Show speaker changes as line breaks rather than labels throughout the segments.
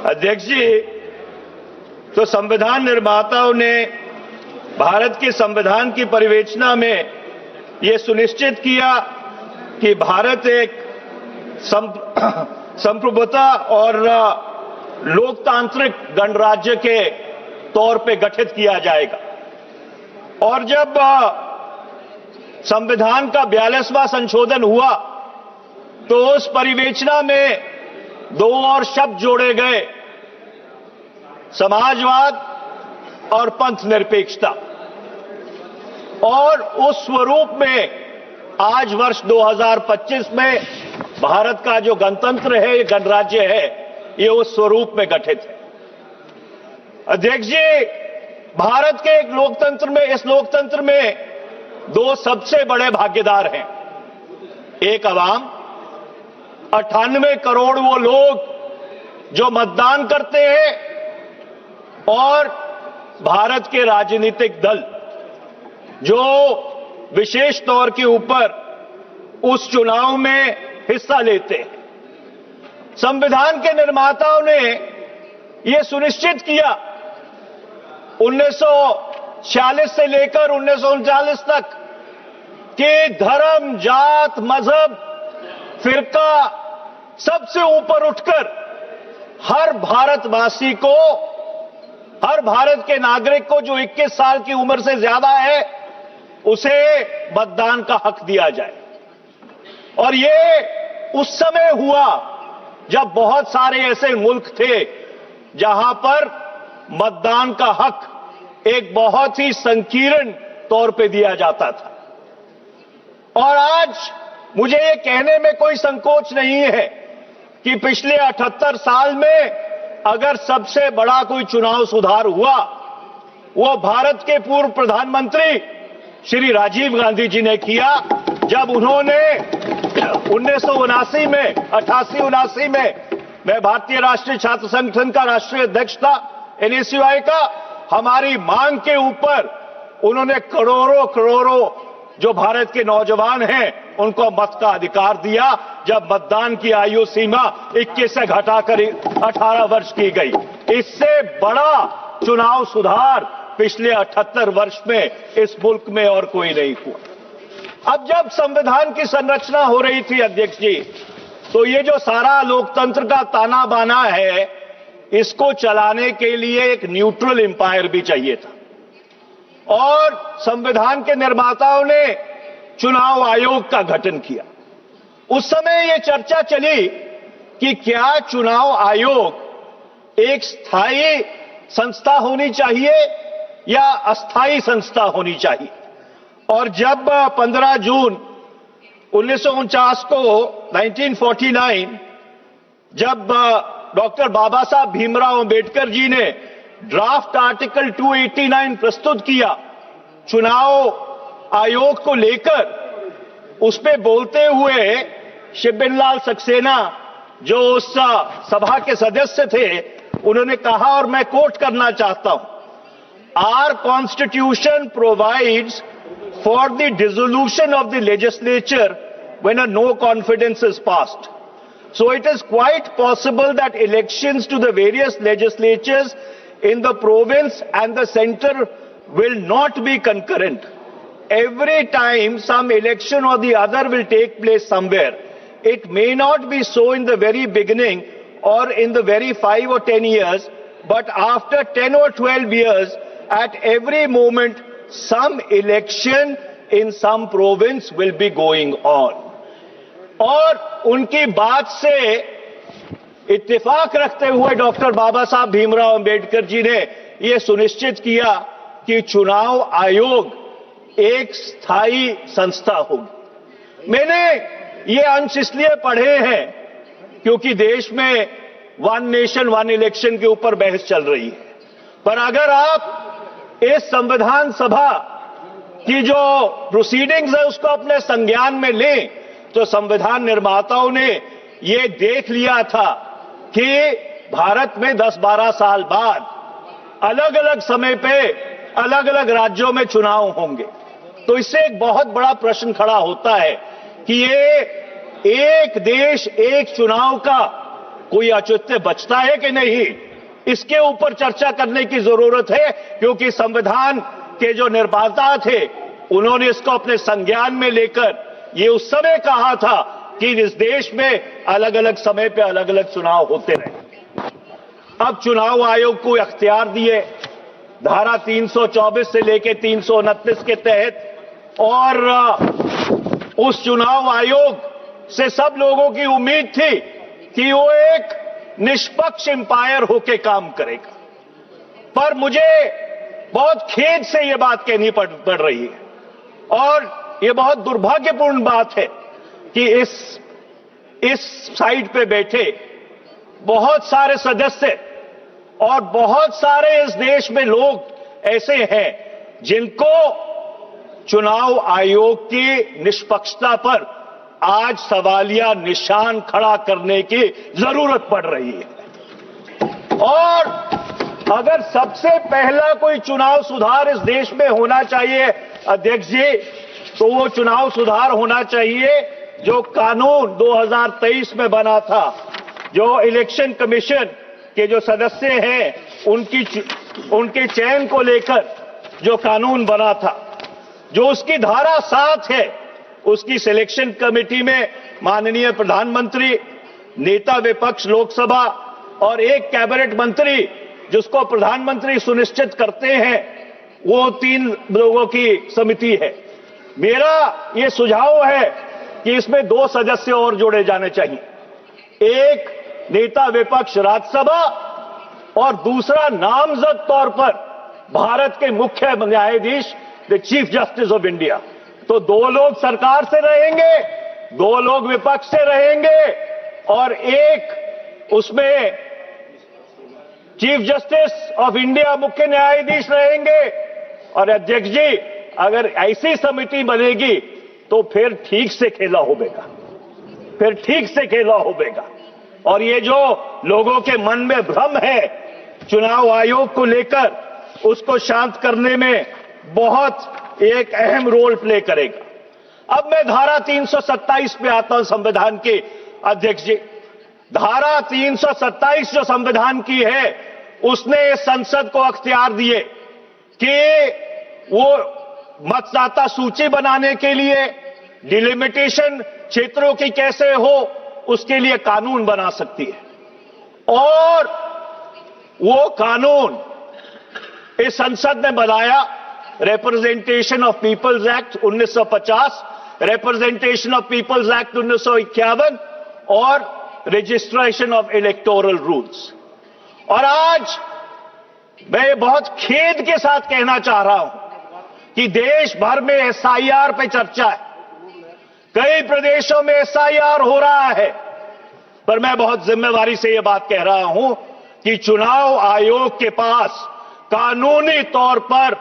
अध्यक्ष जी, तो संविधान निर्माताओं ने भारत के संविधान की परिवेचना में ये सुनिश्चित किया कि भारत एक संप्रभुता और लोकतांत्रिक गणराज्य के तौर पे गठित किया जाएगा। और जब संविधान का 42वां संशोधन हुआ तो उस परिवेचना में दो और शब्द जोड़े गए, समाजवाद और पंथ निरपेक्षता। और उस स्वरूप में आज वर्ष 2025 में भारत का जो गणतंत्र है, गणराज्य है, ये उस स्वरूप में गठित है। अध्यक्ष जी, भारत के एक लोकतंत्र में, इस लोकतंत्र में दो सबसे बड़े भागीदार हैं। एक अवाम, 98 करोड़ वो लोग जो मतदान करते हैं, और भारत के राजनीतिक दल जो विशेष तौर के ऊपर उस चुनाव में हिस्सा लेते हैं। संविधान के निर्माताओं ने यह सुनिश्चित किया 1946 से लेकर 1939 तक कि धर्म, जात, मजहब, फिरका सबसे ऊपर उठकर हर भारतवासी को, हर भारत के नागरिक को जो 21 साल की उम्र से ज्यादा है, उसे मतदान का हक दिया जाए। और ये उस समय हुआ जब बहुत सारे ऐसे मुल्क थे जहां पर मतदान का हक एक बहुत ही संकीर्ण तौर पे दिया जाता था। और आज मुझे ये कहने में कोई संकोच नहीं है कि पिछले 78 साल में अगर सबसे बड़ा कोई चुनाव सुधार हुआ, वो भारत के पूर्व प्रधानमंत्री श्री राजीव गांधी जी ने किया, जब उन्होंने 1979 में, 88-79 में, मैं भारतीय राष्ट्रीय छात्र संगठन का राष्ट्रीय अध्यक्ष था, NSUI का, हमारी मांग के ऊपर उन्होंने करोड़ों करोड़ों जो भारत के नौजवान हैं उनको मत का अधिकार दिया, जब मतदान की आयु सीमा 21 से घटाकर 18 वर्ष की गई। इससे बड़ा चुनाव सुधार पिछले 78 वर्ष में इस मुल्क में और कोई नहीं हुआ। अब जब संविधान की संरचना हो रही थी अध्यक्ष जी, तो ये जो सारा लोकतंत्र का ताना बाना है, इसको चलाने के लिए एक न्यूट्रल एम्पायर भी चाहिए था। और संविधान के निर्माताओं ने चुनाव आयोग का गठन किया। उस समय यह चर्चा चली कि क्या चुनाव आयोग एक स्थायी संस्था होनी चाहिए या अस्थायी संस्था होनी चाहिए। और जब 15 जून 1949 को 1949 जब डॉक्टर बाबा साहब भीमराव अंबेडकर जी ने ड्राफ्ट आर्टिकल 289 प्रस्तुत किया चुनाव आयोग को लेकर, उस पे बोलते हुए शिवबिनलाल सक्सेना जो उस सभा के सदस्य थे, उन्होंने कहा, और मैं कोट करना चाहता हूं, our constitution provides for the dissolution of the legislature when a no confidence is passed. So it is quite possible that elections to the various legislatures in the province and the center will not be concurrent. Every time some election or the other will take place somewhere. It may not be so in the very beginning or in the very 5 or 10 years, but after 10 or 12 years, at every moment, some election in some province will be going on. और उनकी बात से इत्तेफाक रखते हुए doctor बाबा साहब भीमराव अंबेडकर जी ने यह सुनिश्चित किया कि चुनाव आयोग एक स्थायी संस्था होगी। मैंने ये अंश इसलिए पढ़े हैं क्योंकि देश में वन नेशन वन इलेक्शन के ऊपर बहस चल रही है। पर अगर आप इस संविधान सभा की जो प्रोसीडिंग्स है उसको अपने संज्ञान में लें, तो संविधान निर्माताओं ने यह देख लिया था कि भारत में 10-12 साल बाद अलग अलग समय पे अलग अलग राज्यों में चुनाव होंगे। तो इससे एक बहुत बड़ा प्रश्न खड़ा होता है कि ये एक देश एक चुनाव का कोई औचित्य बचता है कि नहीं, इसके ऊपर चर्चा करने की जरूरत है, क्योंकि संविधान के जो निर्माता थे उन्होंने इसको अपने संज्ञान में लेकर ये उस समय कहा था कि इस देश में अलग अलग समय पे अलग अलग चुनाव होते रहे। अब चुनाव आयोग को अख्तियार दिए धारा 324 से लेकर 329 के तहत, और उस चुनाव आयोग से सब लोगों की उम्मीद थी कि वो एक निष्पक्ष एम्पायर होकर काम करेगा। पर मुझे बहुत खेद से ये बात कहनी पड़ रही है, और ये बहुत दुर्भाग्यपूर्ण बात है कि इस साइड पे बैठे बहुत सारे सदस्य और बहुत सारे इस देश में लोग ऐसे हैं जिनको चुनाव आयोग की निष्पक्षता पर आज सवालिया निशान खड़ा करने की जरूरत पड़ रही है। और अगर सबसे पहला कोई चुनाव सुधार इस देश में होना चाहिए अध्यक्ष जी, तो वो चुनाव सुधार होना चाहिए जो कानून 2023 में बना था, जो इलेक्शन कमीशन के जो सदस्य हैं उनके चयन को लेकर जो कानून बना था, जो उसकी धारा 7 है, उसकी सिलेक्शन कमेटी में माननीय प्रधानमंत्री, नेता विपक्ष लोकसभा और एक कैबिनेट मंत्री जिसको प्रधानमंत्री सुनिश्चित करते हैं, वो 3 लोगों की समिति है। मेरा ये सुझाव है कि इसमें 2 सदस्य और जोड़े जाने चाहिए, एक नेता विपक्ष राज्यसभा और दूसरा नामजद तौर पर भारत के मुख्य न्यायाधीश, the chief justice of India. तो 2 लोग सरकार से रहेंगे, 2 लोग विपक्ष से रहेंगे और एक उसमें चीफ जस्टिस ऑफ इंडिया मुख्य न्यायाधीश रहेंगे। और अध्यक्ष जी, अगर ऐसी समिति बनेगी तो फिर ठीक से खेला होगा, फिर ठीक से खेला होगा। और ये जो लोगों के मन में भ्रम है चुनाव आयोग को लेकर, उसको शांत करने में बहुत एक अहम रोल प्ले करेगा। अब मैं धारा 327 पे आता हूं संविधान की अध्यक्ष जी। धारा 327 जो संविधान की है, उसने संसद को अख्तियार दिए कि वो मतदाता सूची बनाने के लिए डिलिमिटेशन क्षेत्रों की कैसे हो, उसके लिए कानून बना सकती है। और वो कानून इस संसद ने बनाया, representation of people's act 1950, representation of people's act 1951 और रजिस्ट्रेशन ऑफ इलेक्टोरल रूल्स। और आज मैं बहुत खेद के साथ कहना चाह रहा हूं कि देश भर में एसआईआर पे चर्चा है, कई प्रदेशों में एसआईआर हो रहा है, पर मैं बहुत जिम्मेवारी से यह बात कह रहा हूं कि चुनाव आयोग के पास कानूनी तौर पर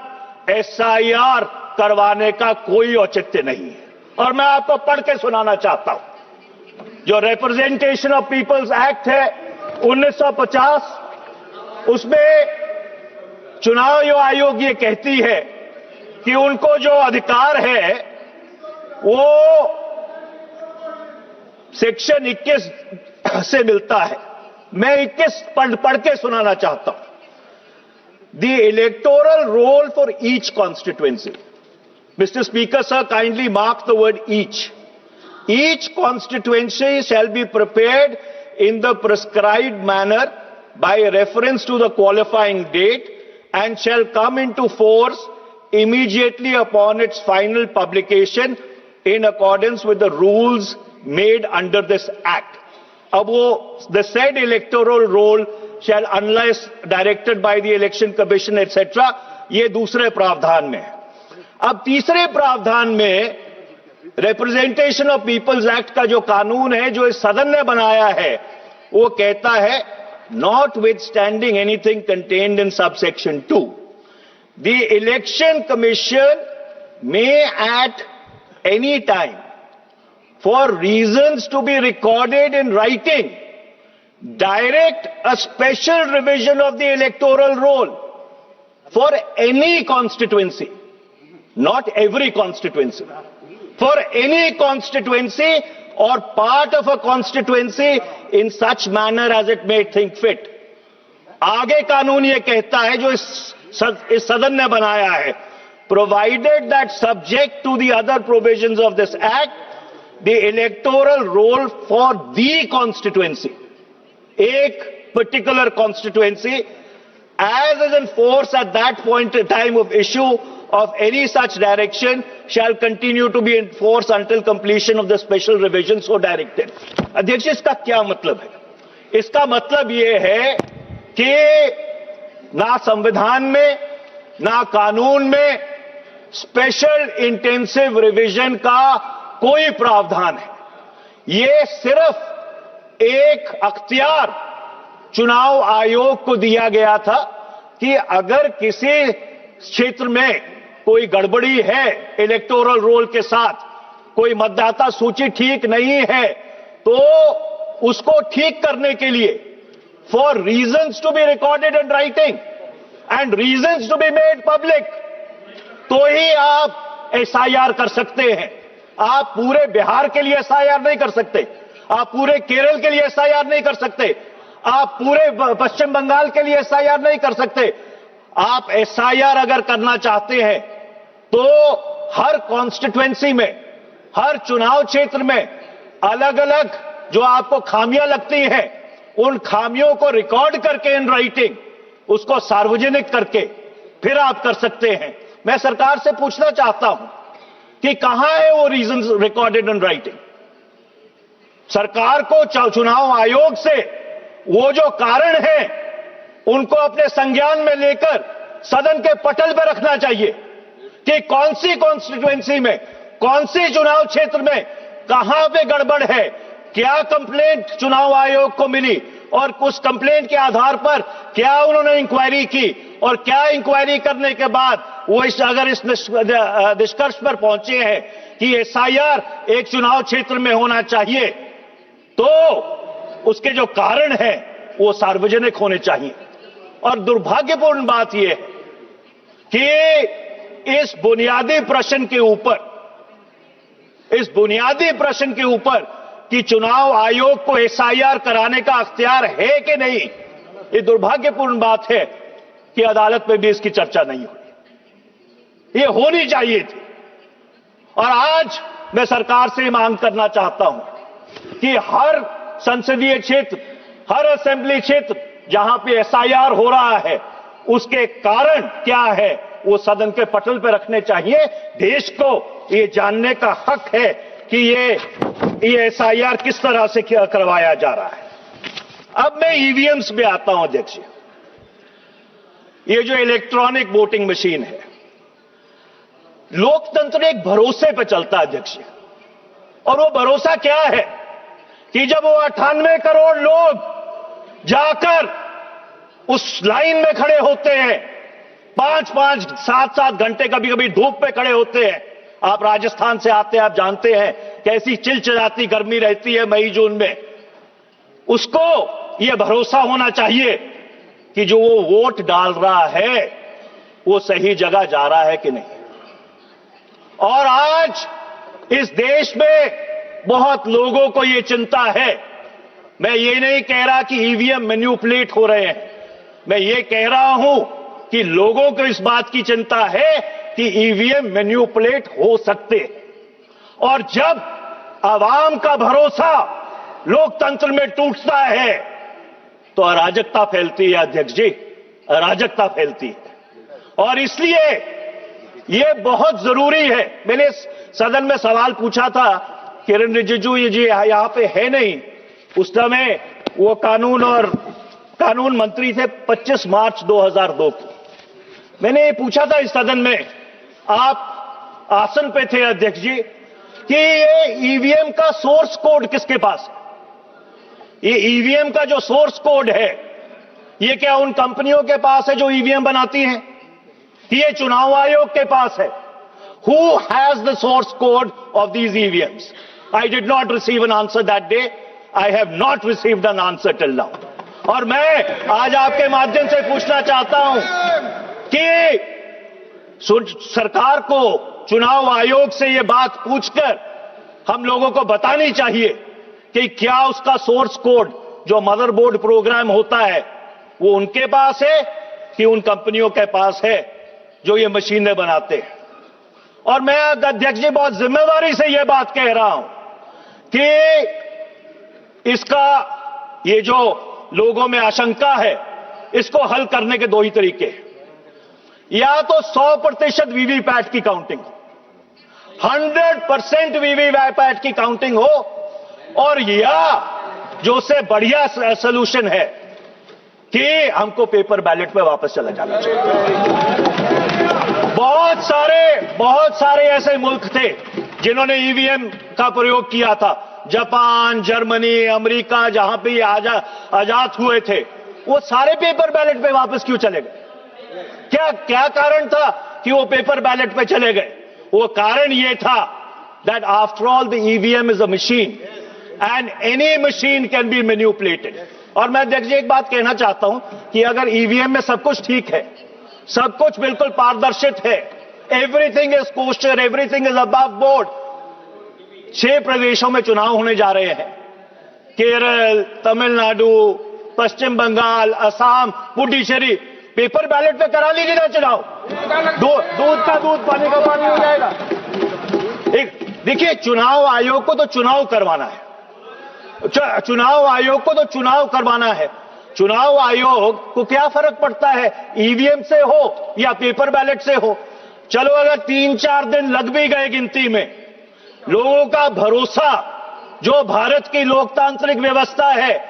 एसआईआर करवाने का कोई औचित्य नहीं है। और मैं आपको पढ़ के सुनाना चाहता हूं, जो रिप्रेजेंटेशन ऑफ पीपल्स एक्ट है 1950, उसमें चुनाव आयोग ये कहती है कि उनको जो अधिकार है वो सेक्शन 21 से मिलता है। मैं 21 पढ़ के सुनाना चाहता हूं। The electoral roll for each constituency. Mr. Speaker, sir, kindly mark the word each. Each constituency shall be prepared in the prescribed manner by reference to the qualifying date and shall come into force immediately upon its final publication in accordance with the rules made under this act. अब वो the said electoral roll shall unless directed by the election commission etc. ये दूसरे प्रावधान में है। अब तीसरे प्रावधान में रिप्रेजेंटेशन ऑफ पीपल्स एक्ट का जो कानून है, जो इस सदन ने बनाया है, वो कहता है notwithstanding anything contained in subsection 2, the election commission may at any time, for reasons to be recorded in writing, direct a special revision of the electoral roll for any constituency, not every constituency, for any constituency or part of a constituency in such manner as it may think fit. आगे कानून ये कहता है जो इस सदन ने बनाया है, provided that subject to the other provisions of this act, the electoral roll for the constituency, एक particular constituency, as is in force at that point in time of issue of any such direction, shall continue to be in force until completion of the special revision so directed. अध्यक्ष, इसका क्या मतलब है? इसका मतलब ये है कि ना संविधान में ना कानून में स्पेशल इंटेंसिव रिवीजन का कोई प्रावधान है। ये सिर्फ एक अख्तियार चुनाव आयोग को दिया गया था कि अगर किसी क्षेत्र में कोई गड़बड़ी है इलेक्टोरल रोल के साथ, कोई मतदाता सूची ठीक नहीं है, तो उसको ठीक करने के लिए for reasons to be recorded in writing and reasons to be made public, तो ही आप एसआईआर कर सकते हैं। आप पूरे बिहार के लिए एसआईआर नहीं कर सकते, आप पूरे केरल के लिए एसआईआर नहीं कर सकते, आप पूरे पश्चिम बंगाल के लिए एसआईआर नहीं कर सकते। आप एसआईआर अगर करना चाहते हैं तो हर कॉन्स्टिट्यूएंसी में, हर चुनाव क्षेत्र में अलग अलग जो आपको खामियां लगती हैं, उन खामियों को रिकॉर्ड करके इन राइटिंग उसको सार्वजनिक करके फिर आप कर सकते हैं। मैं सरकार से पूछना चाहता हूं कि कहां है वो रीजंस रिकॉर्डेड इन राइटिंग? सरकार को चुनाव आयोग से वो जो कारण है उनको अपने संज्ञान में लेकर सदन के पटल पर रखना चाहिए कि कौन सी कॉन्स्टिट्यूएंसी में, कौन सी चुनाव क्षेत्र में कहां पे गड़बड़ है, क्या कंप्लेंट चुनाव आयोग को मिली और उस कंप्लेंट के आधार पर क्या उन्होंने इंक्वायरी की, और क्या इंक्वायरी करने के बाद वो अगर इस निष्कर्ष पर पहुंचे हैं कि एसआईआर एक चुनाव क्षेत्र में होना चाहिए, तो उसके जो कारण है वो सार्वजनिक होने चाहिए। और दुर्भाग्यपूर्ण बात यह है कि इस बुनियादी प्रश्न के ऊपर कि चुनाव आयोग को एसआईआर कराने का अख्तियार है कि नहीं, ये दुर्भाग्यपूर्ण बात है कि अदालत में भी इसकी चर्चा नहीं हुई। ये होनी चाहिए थी। और आज मैं सरकार से मांग करना चाहता हूं कि हर संसदीय क्षेत्र, हर असेंबली क्षेत्र जहां पे एसआईआर हो रहा है, उसके कारण क्या है वो सदन के पटल पर रखने चाहिए। देश को ये जानने का हक है कि ये एसआईआर किस तरह से करवाया जा रहा है। अब मैं ईवीएम्स पे आता हूं अध्यक्ष। ये जो इलेक्ट्रॉनिक वोटिंग मशीन है, लोकतंत्र एक भरोसे पर चलता है अध्यक्ष, और वो भरोसा क्या है कि जब वो 98 करोड़ लोग जाकर उस लाइन में खड़े होते हैं, 5-5, 7-7 घंटे कभी कभी धूप पे खड़े होते हैं। आप राजस्थान से आते हैं, आप जानते हैं कैसी चिलचिलाती गर्मी रहती है मई जून में। उसको यह भरोसा होना चाहिए कि जो वो वोट डाल रहा है वो सही जगह जा रहा है कि नहीं। और आज इस देश में बहुत लोगों को यह चिंता है। मैं ये नहीं कह रहा कि ईवीएम मैन्युपुलेट हो रहे हैं, मैं ये कह रहा हूं कि लोगों को इस बात की चिंता है कि ईवीएम मैन्युपुलेट हो सकते। और जब आवाम का भरोसा लोकतंत्र में टूटता है तो अराजकता फैलती है अध्यक्ष जी, अराजकता फैलती है। और इसलिए यह बहुत जरूरी है। मैंने सदन में सवाल पूछा था, किरण रिजिजू जी यहां पे है नहीं, उस समय वो कानून मंत्री थे 25 मार्च 2002 की। मैंने ये पूछा था इस सदन में, आप आसन पे थे अध्यक्ष जी, कि ये ईवीएम का सोर्स कोड किसके पास है? ये ईवीएम का जो सोर्स कोड है, ये क्या उन कंपनियों के पास है जो ईवीएम बनाती हैं, कि ये चुनाव आयोग के पास है? Who has the source code of these EVMs? I did not receive an answer that day. I have not received an answer till now. और मैं आज आपके माध्यम से पूछना चाहता हूं कि सरकार को चुनाव आयोग से यह बात पूछकर हम लोगों को बतानी चाहिए कि क्या उसका सोर्स कोड जो मदरबोर्ड प्रोग्राम होता है वो उनके पास है कि उन कंपनियों के पास है जो ये मशीनें बनाते हैं। और मैं अध्यक्ष जी बहुत जिम्मेदारी से यह बात कह रहा हूं कि इसका ये जो लोगों में आशंका है इसको हल करने के दो ही तरीके हैं। या तो 100% वीवीपैट की काउंटिंग हो, 100% वीवीपैट की काउंटिंग हो, और या जो से बढ़िया सोल्यूशन है कि हमको पेपर बैलेट पे वापस चला जाना चाहिए। बहुत सारे ऐसे मुल्क थे जिन्होंने ईवीएम का प्रयोग किया था, जापान, जर्मनी, अमेरिका, जहां पे आजाद हुए थे, वो सारे पेपर बैलेट पे वापस क्यों चले गए? क्या कारण था कि वो पेपर बैलेट पे चले गए? वो कारण ये था that after all the EVM is a machine and any machine can be manipulated। और मैं अध्यक्ष जी एक बात कहना चाहता हूं कि अगर ईवीएम में सब कुछ ठीक है, सब कुछ बिल्कुल पारदर्शित है, everything is coaster, everything is above board, 6 प्रदेशों में चुनाव होने जा रहे हैं, केरल, तमिलनाडु, पश्चिम बंगाल, असम, पुडुचेरी, पेपर बैलेट पे करा लीजिए ना चुनाव, दूध का दूध पानी का पानी हो जाएगा। देखिए, चुनाव आयोग को तो चुनाव करवाना है, चुनाव आयोग को तो चुनाव करवाना है। चुनाव आयोग को क्या फर्क पड़ता है ईवीएम से हो या पेपर बैलेट से हो? चलो अगर 3-4 दिन लग भी गए गिनती में, लोगों का भरोसा जो भारत की लोकतांत्रिक व्यवस्था है,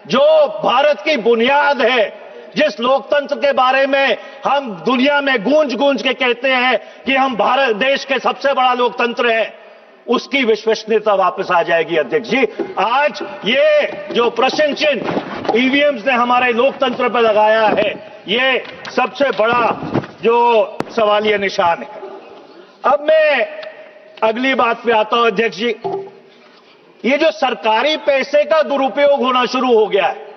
जो भारत की बुनियाद है, जिस लोकतंत्र के बारे में हम दुनिया में गूंज गूंज के कहते हैं कि हम भारत देश के सबसे बड़ा लोकतंत्र है, उसकी विश्वसनीयता वापस आ जाएगी। अध्यक्ष जी, आज ये जो प्रश्न चिन्ह ईवीएम्स ने हमारे लोकतंत्र पर लगाया है, ये सबसे बड़ा जो सवालिया निशान है। अब मैं अगली बात पे आता हूं अध्यक्ष जी, ये जो सरकारी पैसे का दुरुपयोग होना शुरू हो गया है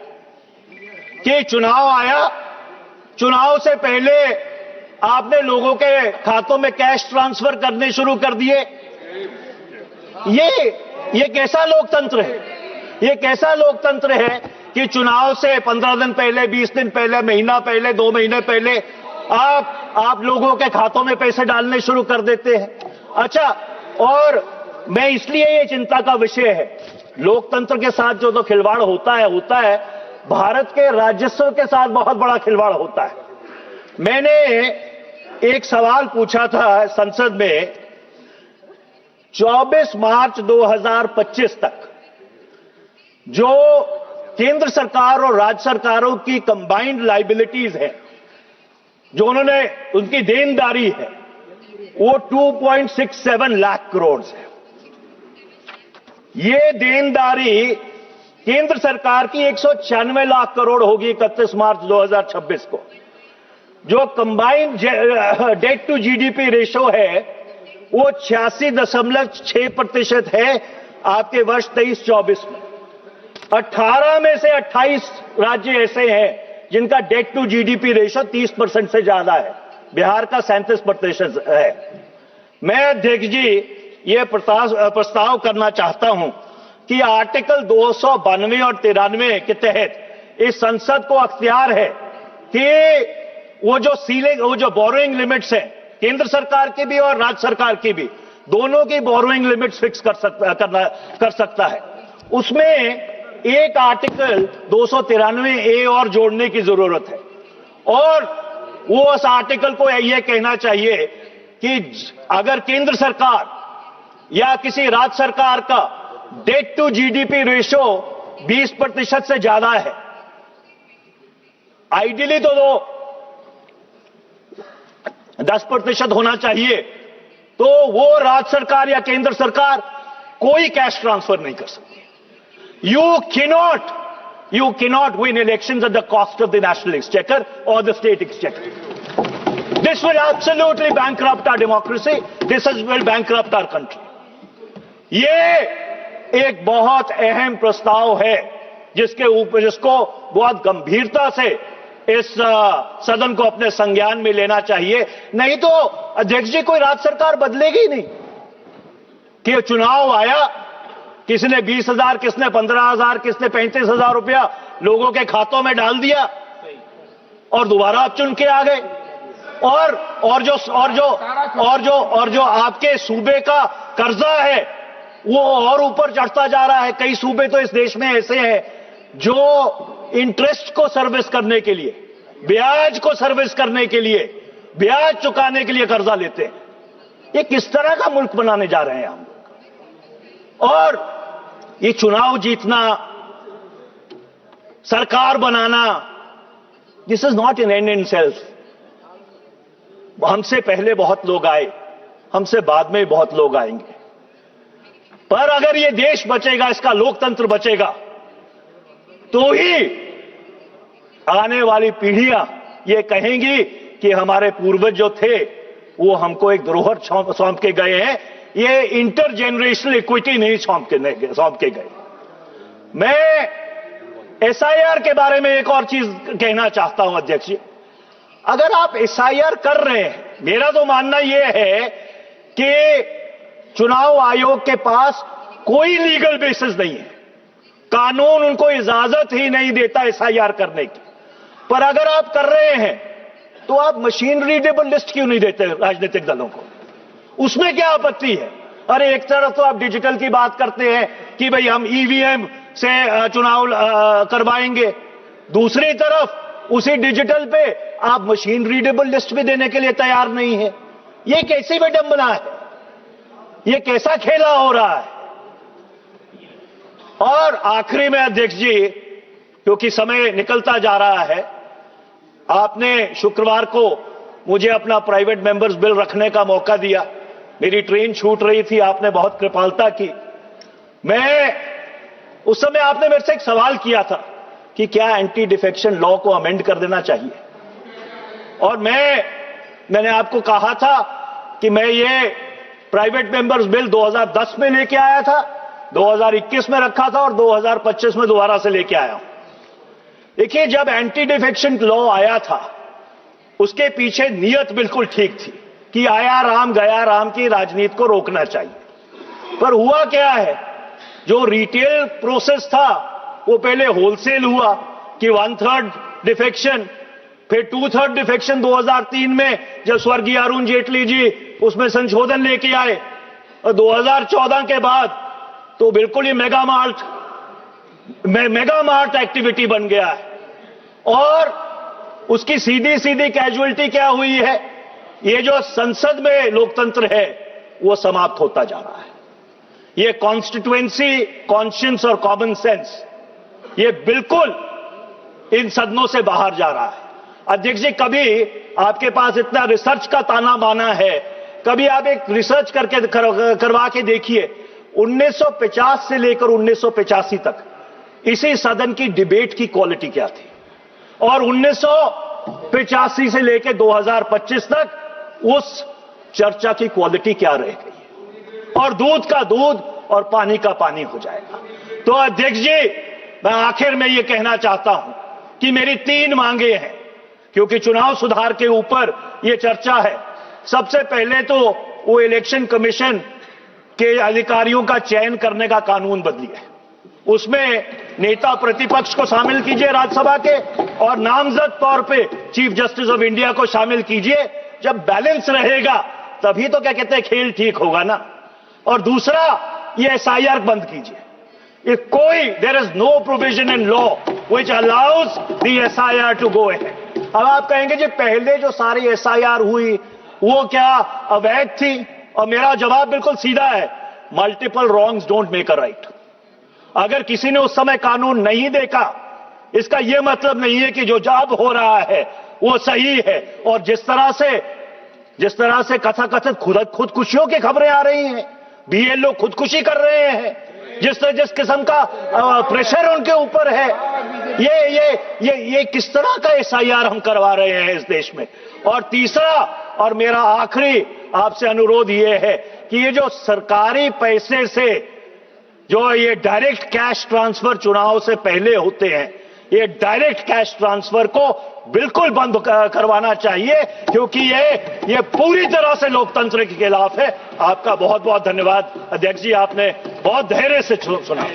कि चुनाव आया, चुनाव से पहले आपने लोगों के खातों में कैश ट्रांसफर करने शुरू कर दिए। ये कैसा लोकतंत्र है? ये कैसा लोकतंत्र है कि चुनाव से 15 दिन पहले, 20 दिन पहले, महीना पहले, 2 महीने पहले आप लोगों के खातों में पैसे डालने शुरू कर देते हैं। अच्छा, और मैं इसलिए ये चिंता का विषय है, लोकतंत्र के साथ जो तो खिलवाड़ होता है, भारत के राजस्व के साथ बहुत बड़ा खिलवाड़ होता है। मैंने एक सवाल पूछा था संसद में, 24 मार्च 2025 तक जो केंद्र सरकार और राज्य सरकारों की कंबाइंड लायबिलिटीज है, जो उनकी देनदारी है, वो 2.67 लाख करोड़ है। ये देनदारी केंद्र सरकार की 196 लाख करोड़ होगी 31 मार्च 2026 को। जो combined debt to GDP ratio है वो 86.6% है आपके वर्ष 23-24 में। 18 में से 28 राज्य ऐसे हैं जिनका डेट टू जीडीपी रेशो 30% से ज्यादा है, बिहार का 37% है। मैं अध्यक्ष जी ये प्रस्ताव करना चाहता हूं कि आर्टिकल 292 और 93 के तहत इस संसद को अख्तियार है कि वो जो बोरोइंग लिमिट्स हैं, केंद्र सरकार की भी और राज्य सरकार की भी, दोनों की बोरोइंग लिमिट्स फिक्स कर सकता है। उसमें एक आर्टिकल 293A और जोड़ने की जरूरत है, और वो उस आर्टिकल को यह कहना चाहिए कि अगर केंद्र सरकार या किसी राज्य सरकार का डेट टू जीडीपी रेशो 20% से ज्यादा है, आइडियली तो 10% होना चाहिए, तो वो राज्य सरकार या केंद्र सरकार कोई कैश ट्रांसफर नहीं कर सकती। You cannot win elections at the cost of the national exchequer or the state exchequer. This will absolutely bankrupt our democracy. This will bankrupt our country. ये एक बहुत अहम प्रस्ताव है जिसको बहुत गंभीरता से इस सदन को अपने संज्ञान में लेना चाहिए। नहीं तो अध्यक्ष जी कोई राज्य सरकार बदलेगी ही नहीं। कि चुनाव आया, किसने 20,000, किसने 15,000, किसने 35,000 रुपया लोगों के खातों में डाल दिया और दोबारा आप चुन के आ गए। और जो आपके सूबे का कर्जा है वो और ऊपर चढ़ता जा रहा है। कई सूबे तो इस देश में ऐसे हैं जो इंटरेस्ट को सर्विस करने के लिए, ब्याज को सर्विस करने के लिए, ब्याज चुकाने के लिए कर्जा लेते हैं। ये किस तरह का मुल्क बनाने जा रहे हैं हम? और ये चुनाव जीतना, सरकार बनाना, this is not an end in self. हमसे पहले बहुत लोग आए, हमसे बाद में बहुत लोग आएंगे, पर अगर ये देश बचेगा, इसका लोकतंत्र बचेगा, तो ही आने वाली पीढ़ियां ये कहेंगी कि हमारे पूर्वज जो थे वो हमको एक धरोहर सौंप के गए हैं। ये इंटरजेनरेशनल इक्विटी नहीं सौंप के गए। मैं एसआईआर के बारे में एक और चीज कहना चाहता हूं अध्यक्ष जी। अगर आप एसआईआर कर रहे हैं, मेरा तो मानना यह है कि चुनाव आयोग के पास कोई लीगल बेसिस नहीं है, कानून उनको इजाजत ही नहीं देता एसआईआर करने की। पर अगर आप कर रहे हैं तो आप मशीन रीडेबल लिस्ट क्यों नहीं देते राजनीतिक दलों को? उसमें क्या आपत्ति है? अरे एक तरफ तो आप डिजिटल की बात करते हैं कि भाई हम ईवीएम से चुनाव करवाएंगे, दूसरी तरफ उसी डिजिटल पे आप मशीन रीडेबल लिस्ट भी देने के लिए तैयार नहीं है। ये कैसी विडंबना है? ये कैसा खेला हो रहा है? और आखिरी में अध्यक्ष जी, क्योंकि समय निकलता जा रहा है, आपने शुक्रवार को मुझे अपना प्राइवेट मेंबर्स बिल रखने का मौका दिया। मेरी ट्रेन छूट रही थी, आपने बहुत कृपालता की। उस समय आपने मेरे से एक सवाल किया था कि क्या एंटी डिफेक्शन लॉ को अमेंड कर देना चाहिए, और मैंने आपको कहा था कि मैं ये प्राइवेट मेंबर्स बिल 2010 में लेके आया था, 2021 में रखा था और 2025 में दोबारा से लेके आया हूं। देखिए, जब एंटी डिफेक्शन लॉ आया था उसके पीछे नियत बिल्कुल ठीक थी कि आया राम गया राम की राजनीति को रोकना चाहिए। पर हुआ क्या है, जो रिटेल प्रोसेस था वो पहले होलसेल हुआ कि 1/3 डिफेक्शन, फिर 2/3 डिफेक्शन 2003 में जब स्वर्गीय अरुण जेटली जी उसमें संशोधन लेके आए, और 2014 के बाद तो बिल्कुल ही मेगा मार्ट एक्टिविटी बन गया है। और उसकी सीधी सीधी कैजुअलिटी क्या हुई है? ये जो संसद में लोकतंत्र है वो समाप्त होता जा रहा है। ये कॉन्स्टिट्यूएंसी, कॉन्शियंस और कॉमन सेंस ये बिल्कुल इन सदनों से बाहर जा रहा है। अध्यक्ष जी, कभी आपके पास इतना रिसर्च का ताना बाना है, कभी आप एक रिसर्च करवा के देखिए 1950 से लेकर 1985 तक इसी सदन की डिबेट की क्वालिटी क्या थी, और 1985 से लेकर 2025 तक उस चर्चा की क्वालिटी क्या रह गई, और दूध का दूध और पानी का पानी हो जाएगा। तो अध्यक्ष जी, मैं आखिर में यह कहना चाहता हूं कि मेरी 3 मांगे हैं, क्योंकि चुनाव सुधार के ऊपर यह चर्चा है। सबसे पहले तो वो इलेक्शन कमीशन के अधिकारियों का चयन करने का कानून बदलिए, उसमें नेता प्रतिपक्ष को शामिल कीजिए राज्यसभा के, और नामजद तौर पे चीफ जस्टिस ऑफ इंडिया को शामिल कीजिए। जब बैलेंस रहेगा तभी तो क्या कहते हैं खेल ठीक होगा ना। और दूसरा, ये एसआईआर बंद कीजिए। There is no provision in law which allows the SIR to go ahead. अब आप कहेंगे जी पहले जो सारी एसआईआर हुई वो क्या अवैध थी? और मेरा जवाब बिल्कुल सीधा है, multiple wrongs don't make a right. अगर किसी ने उस समय कानून नहीं देखा, इसका यह मतलब नहीं है कि जो जब हो रहा है वो सही है। और जिस तरह से कथाकथित खुदकुशियों की खबरें आ रही हैं, बीएलओ खुदकुशी कर रहे हैं, जिस किस्म का प्रेशर उनके ऊपर है, ये किस तरह का एसआईआर हम करवा रहे हैं इस देश में। और तीसरा और मेरा आखिरी आपसे अनुरोध यह है कि ये जो सरकारी पैसे से जो ये डायरेक्ट कैश ट्रांसफर चुनाव से पहले होते हैं, ये डायरेक्ट कैश ट्रांसफर को बिल्कुल बंद करवाना चाहिए, क्योंकि ये पूरी तरह से लोकतंत्र के खिलाफ है। आपका बहुत बहुत धन्यवाद अध्यक्ष जी, आपने बहुत धैर्य से सुना।